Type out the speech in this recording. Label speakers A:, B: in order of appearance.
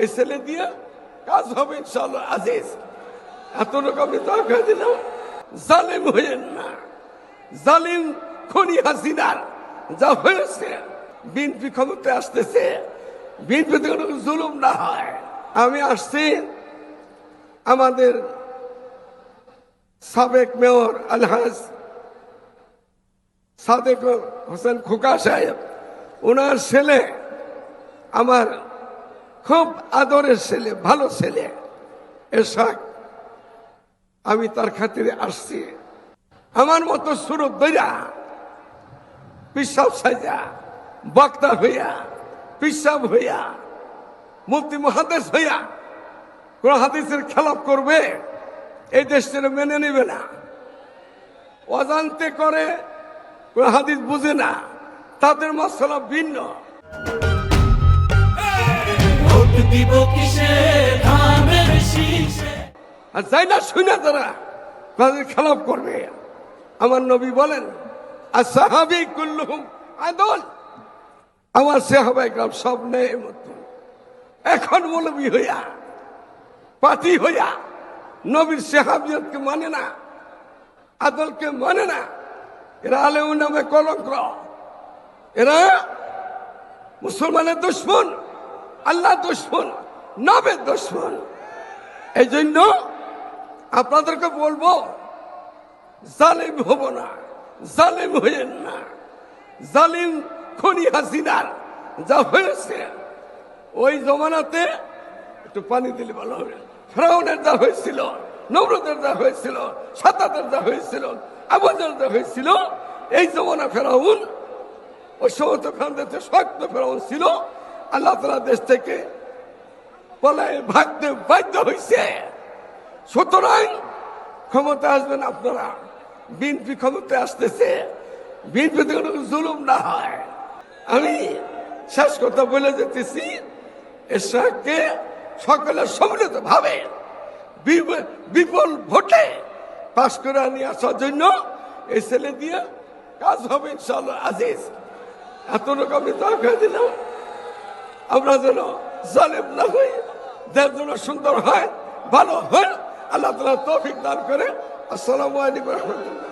A: এই ছেলে দিয়ে কাজ হবে ইনশাআল্লাহ আজিজ। এতটুকু আমি দরকার দিলাম, জালিম হইয়েন না। জালিম খনি হাসিনার যা হয়েছে, বিএনপি ক্ষমতায় আসতেছে, বিএনপিতে কোনো জুলুম না হয়। আমি আসছি আমাদের সাবেক মেয়র আলহাজ সাদেক হোসেন খোকা সাহেব, ওনার ছেলে আমার খুব আদরের ছেলে, ভালো ছেলে এরশাদ, আমি তার খাতিরে আসছি। আমার মতো সুরত দইরা পিসাব সাজা বক্তা হইয়া পিসাব হইয়া মুফতি মুহাদ্দিস হইয়া কোন হাদিসের খেলাপ করবে, এই দেশ ছেড়ে মেনে নেবে না। অজান্তে করে, কোন হাদিস বুঝে না, তাদের মশলা ভিন্ন। আর যাই না শুনে তারা তাদের খেলাপ করবে। আমার নবী বলেন আসহাবী কুল্লুহুম আদল, আমার সাহাবায়ে কেরাম সব ন্যায়ের মতো। এখন মৌলবী হইয়া পাতি হইয়া নবীর সাহাবিয়তকে মানে না, আদলকে মানে না, এরা আলেম নামে কলঙ্ক, এরা মুসলমানের দুশমন, আল্লাহ দুশমন, নবীর দুশমন। এই জন্য আপনাদেরকে বলবো, জালিম হব না, জালিম হইয়েন না। জালিম খনি হাসিনার যা হয়েছে, ওই জমানাতে একটু পানি দিলে ভালো হবে। ফেরাউনের যা হয়েছিল, নমরুদের যা হয়েছিল, সাদ্দাতের যা হয়েছিল, আবু জাহল যা হয়েছিল, এই জমানা ফেরাউন, ওই সমস্ত ফেরাউনদের শক্ত ফেরাউন ছিল। আল্লাহ তাআলা দেশ থেকে পলায়ে ভাগতে বাধ্য হয়েছে। সুতরাং ক্ষমতা আসবেন আপনারা, বিএনপি ক্ষমতায় আসতেছে, বিএনপিতে কোনো জুলুম না হয়। আমি শেষ কথা বলে যেতেছি, এরশাদকে সকলে সম্মিলিত ভাবে বিপুল ভোটে পাশ করে নিয়ে আসার জন্য এই ছেলে দিয়ে কাজ হবে ইনশাআল্লাহ আজিজ। এতটুকু আমি দরকার দিলাম, আমরা যেন জালেম না হই, দেশ যেন সুন্দর হয়, ভালো হয়। আল্লাহ তাআলা তৌফিক দান করে। আসসালামু আলাইকুম ওয়া রাহমাতুল্লাহ।